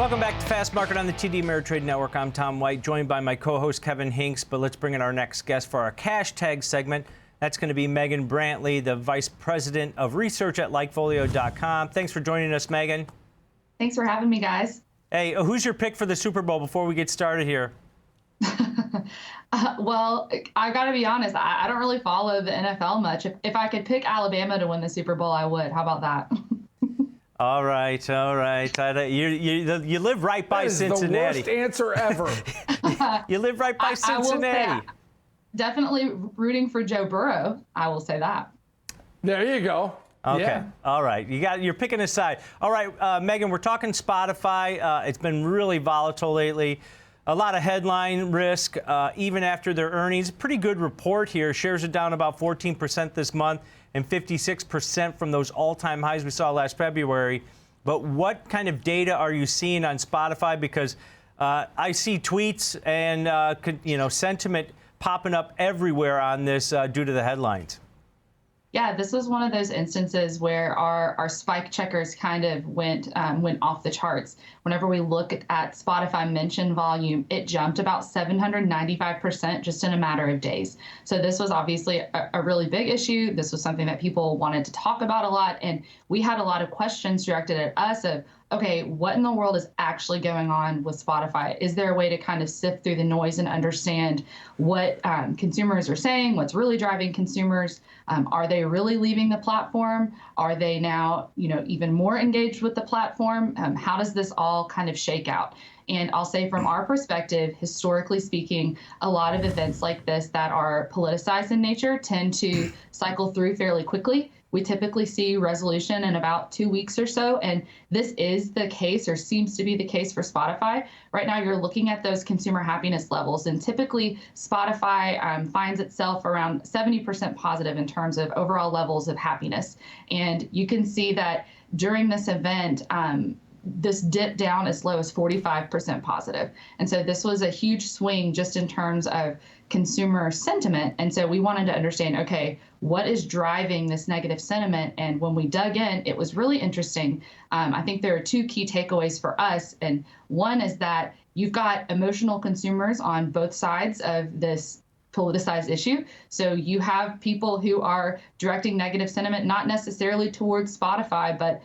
Welcome back to Fast Market on the TD Ameritrade Network. I'm Tom White, joined by my co-host Kevin Hinks. But let's bring in our next guest for our cash tag segment. That's going to be Megan Brantley, the Vice President of Research at LikeFolio.com. Thanks for joining us, Megan. Thanks for having me, guys. Hey, who's your pick for the Super Bowl before we get started here? Well, I got to be honest, I don't really follow the NFL much. If I could pick Alabama to win the Super Bowl, I would. How about that? All right. You live right by Cincinnati. The worst answer ever. You live right by Cincinnati. I will say, definitely rooting for Joe Burrow. I will say that. There you go. Okay. Yeah. All right. You're picking a side. All right, Megan, we're talking Spotify. It's been really volatile lately. A lot of headline risk, even after their earnings. Pretty good report here. Shares are down about 14% this month and 56% from those all-time highs we saw last February. But what kind of data are you seeing on Spotify? Because I see tweets and sentiment popping up everywhere on this due to the headlines. Yeah, this was one of those instances where our spike checkers kind of went off the charts. Whenever we look at Spotify mention volume, it jumped about 795% just in a matter of days. So this was obviously a really big issue. This was something that people wanted to talk about a lot, and we had a lot of questions directed at us of, okay, what in the world is actually going on with Spotify? Is there a way to kind of sift through the noise and understand what consumers are saying, what's really driving consumers? Are they really leaving the platform? Are they now, even more engaged with the platform? How does this all kind of shake out? And I'll say from our perspective, historically speaking, a lot of events like this that are politicized in nature tend to cycle through fairly quickly. We typically see resolution in about 2 weeks or so, and this is the case, or seems to be the case, for Spotify. Right now, you're looking at those consumer happiness levels, and typically Spotify finds itself around 70% positive in terms of overall levels of happiness. And you can see that during this event, this dipped down as low as 45% positive. And so this was a huge swing just in terms of consumer sentiment. And so we wanted to understand, okay, what is driving this negative sentiment? And when we dug in, it was really interesting. I think there are two key takeaways for us. And one is that you've got emotional consumers on both sides of this politicized issue. So you have people who are directing negative sentiment, not necessarily towards Spotify, but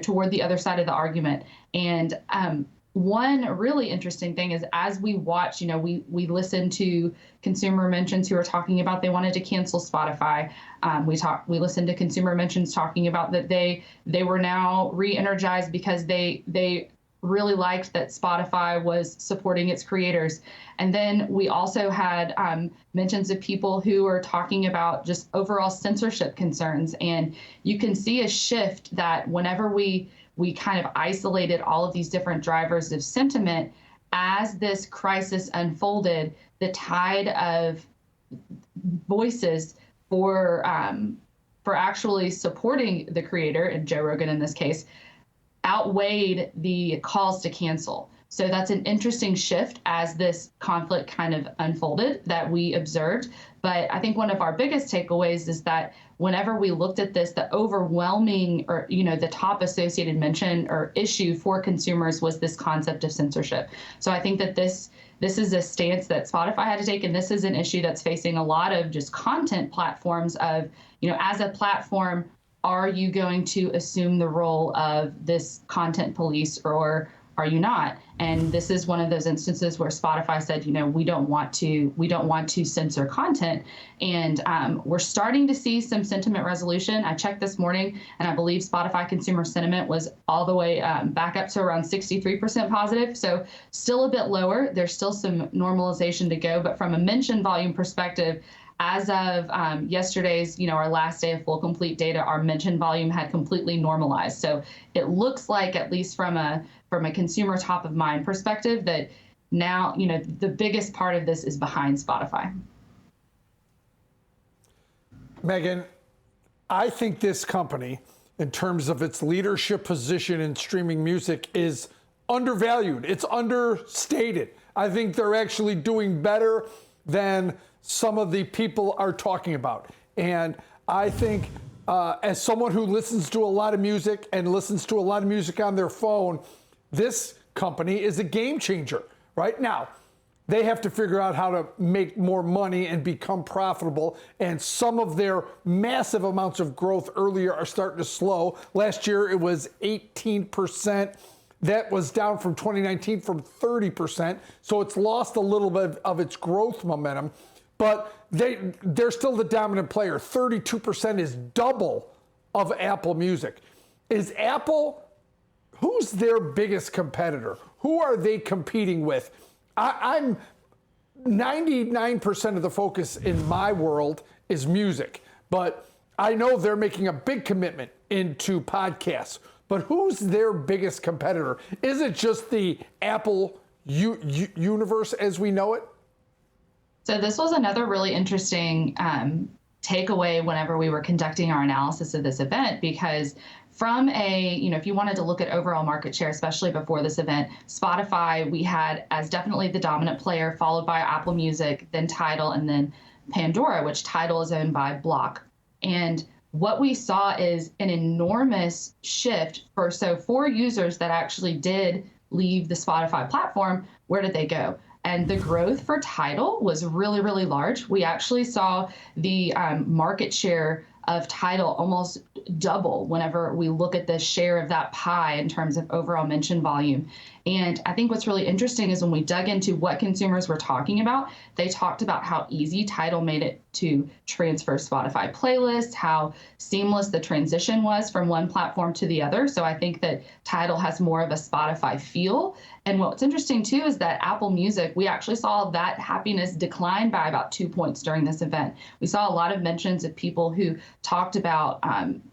toward the other side of the argument. And one really interesting thing is, as we watch, we listen to consumer mentions who are talking about they wanted to cancel Spotify. We listened to consumer mentions talking about that they were now re-energized because they really liked that Spotify was supporting its creators. And then we also had mentions of people who are talking about just overall censorship concerns. And you can see a shift that whenever we kind of isolated all of these different drivers of sentiment, as this crisis unfolded, the tide of voices for actually supporting the creator, and Joe Rogan in this case, outweighed the calls to cancel. So that's an interesting shift as this conflict kind of unfolded that we observed. But I think one of our biggest takeaways is that whenever we looked at this, the overwhelming, or the top associated mention or issue for consumers was this concept of censorship. So I think that this is a stance that Spotify had to take, and this is an issue that's facing a lot of just content platforms of, as a platform, are you going to assume the role of this content police, or are you not? And this is one of those instances where Spotify said, we don't want to censor content. And we're starting to see some sentiment resolution. I checked this morning, and I believe Spotify consumer sentiment was all the way back up to around 63% positive. So still a bit lower. There's still some normalization to go. But from a mention volume perspective, as of yesterday's, our last day of full complete data, our mention volume had completely normalized. So it looks like, at least from a consumer top of mind perspective, that now, the biggest part of this is behind Spotify. Megan, I think this company, in terms of its leadership position in streaming music, is undervalued. It's understated. I think they're actually doing better than some of the people are talking about. And I think as someone who listens to a lot of music and listens to a lot of music on their phone, This company is a game changer. Right now, they have to figure out how to make more money and become profitable. And some of their massive amounts of growth earlier are starting to slow. Last year, it was 18%. That was down from 2019 from 30%. So it's lost a little bit of its growth momentum. But they're still the dominant player. 32% is double of Apple Music. Is Apple, who's their biggest competitor? Who are they competing with? I'm 99% of the focus in my world is music, but I know they're making a big commitment into podcasts. But who's their biggest competitor? Is it just the Apple universe as we know it? So this was another really interesting takeaway whenever we were conducting our analysis of this event, because from if you wanted to look at overall market share, especially before this event, Spotify we had as definitely the dominant player, followed by Apple Music, then Tidal, and then Pandora, which Tidal is owned by Block. And what we saw is an enormous shift for users that actually did leave the Spotify platform. Where did they go? And the growth for Tidal was really, really large. We actually saw the market share of Tidal almost double whenever we look at the share of that pie in terms of overall mention volume. And I think what's really interesting is when we dug into what consumers were talking about, they talked about how easy Tidal made it to transfer Spotify playlists, how seamless the transition was from one platform to the other. So I think that Tidal has more of a Spotify feel. And what's interesting too is that Apple Music, we actually saw that happiness decline by about 2 points during this event. We saw a lot of mentions of people who talked about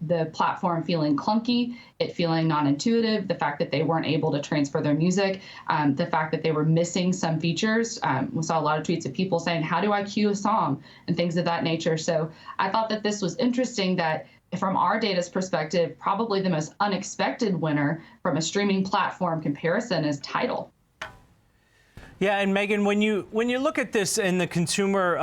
the platform feeling clunky, it feeling non-intuitive, the fact that they weren't able to transfer their music, the fact that they were missing some features. We saw a lot of tweets of people saying, how do I queue a song and things of that nature. So I thought that this was interesting that from our data's perspective, probably the most unexpected winner from a streaming platform comparison is Tidal. Yeah, and Megan, when you look at this in the consumer,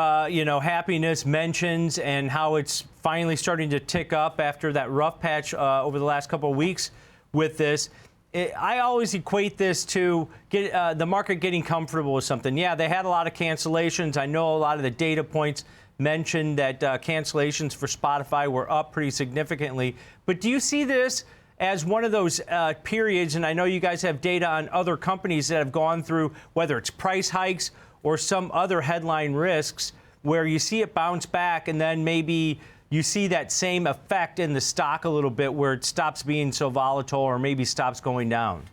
happiness mentions and how it's finally starting to tick up after that rough patch over the last couple of weeks with this, I always equate this to the market getting comfortable with something. Yeah, they had a lot of cancellations. I know a lot of the data points mentioned that cancellations for Spotify were up pretty significantly. But do you see this as one of those periods, and I know you guys have data on other companies that have gone through, whether it's price hikes or some other headline risks, where you see it bounce back and then maybe you see that same effect in the stock a little bit where it stops being so volatile or maybe stops going down?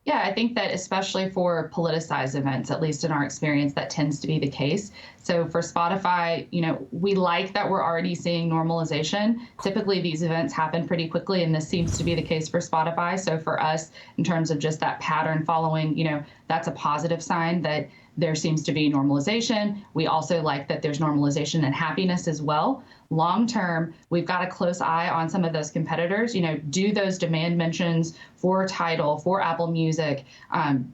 Yeah, I think that especially for politicized events, at least in our experience, that tends to be the case. So for Spotify, we like that we're already seeing normalization. Typically, these events happen pretty quickly, and this seems to be the case for Spotify. So for us, in terms of just that pattern following, that's a positive sign that there seems to be normalization. We also like that there's normalization and happiness as well. Long term, we've got a close eye on some of those competitors. Do those demand mentions for Tidal, for Apple Music,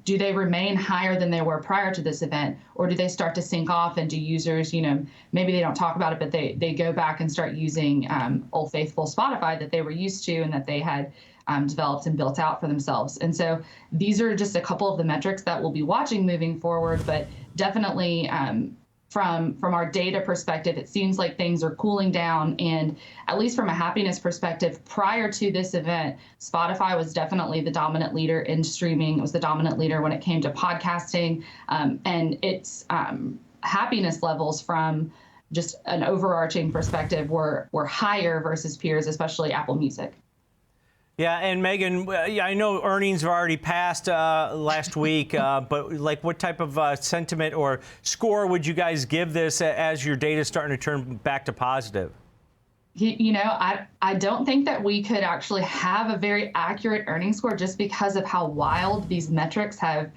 do they remain higher than they were prior to this event? Or do they start to sink off and do users, maybe they don't talk about it, but they go back and start using old faithful Spotify that they were used to and that they had developed and built out for themselves. And so these are just a couple of the metrics that we'll be watching moving forward, but definitely from our data perspective, it seems like things are cooling down. And at least from a happiness perspective, prior to this event, Spotify was definitely the dominant leader in streaming. It was the dominant leader when it came to podcasting, and its happiness levels from just an overarching perspective were higher versus peers, especially Apple Music. Yeah, and Megan, I know earnings have already passed last week, but what type of sentiment or score would you guys give this as your data is starting to turn back to positive? I don't think that we could actually have a very accurate earnings score just because of how wild these metrics have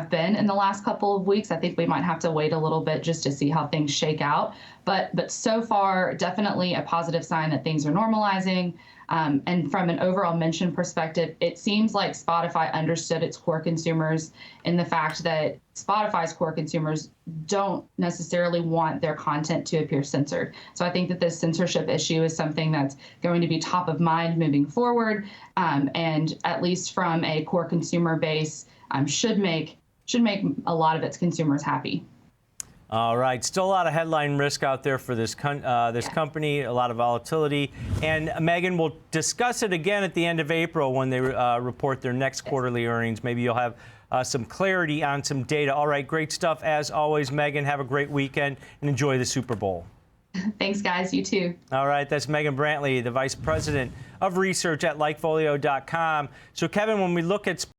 been in the last couple of weeks. I think we might have to wait a little bit just to see how things shake out. But so far, definitely a positive sign that things are normalizing. And from an overall mention perspective, it seems like Spotify understood its core consumers in the fact that Spotify's core consumers don't necessarily want their content to appear censored. So I think that this censorship issue is something that's going to be top of mind moving forward, and at least from a core consumer base, should make a lot of its consumers happy. All right, still a lot of headline risk out there for this company, a lot of volatility. And Megan, we'll discuss it again at the end of April when they report their next quarterly earnings. Maybe you'll have some clarity on some data. All right, great stuff as always, Megan. Have a great weekend and enjoy the Super Bowl. Thanks, guys. You too. All right, that's Megan Brantley, the Vice President of Research at LikeFolio.com. So, Kevin, when we look at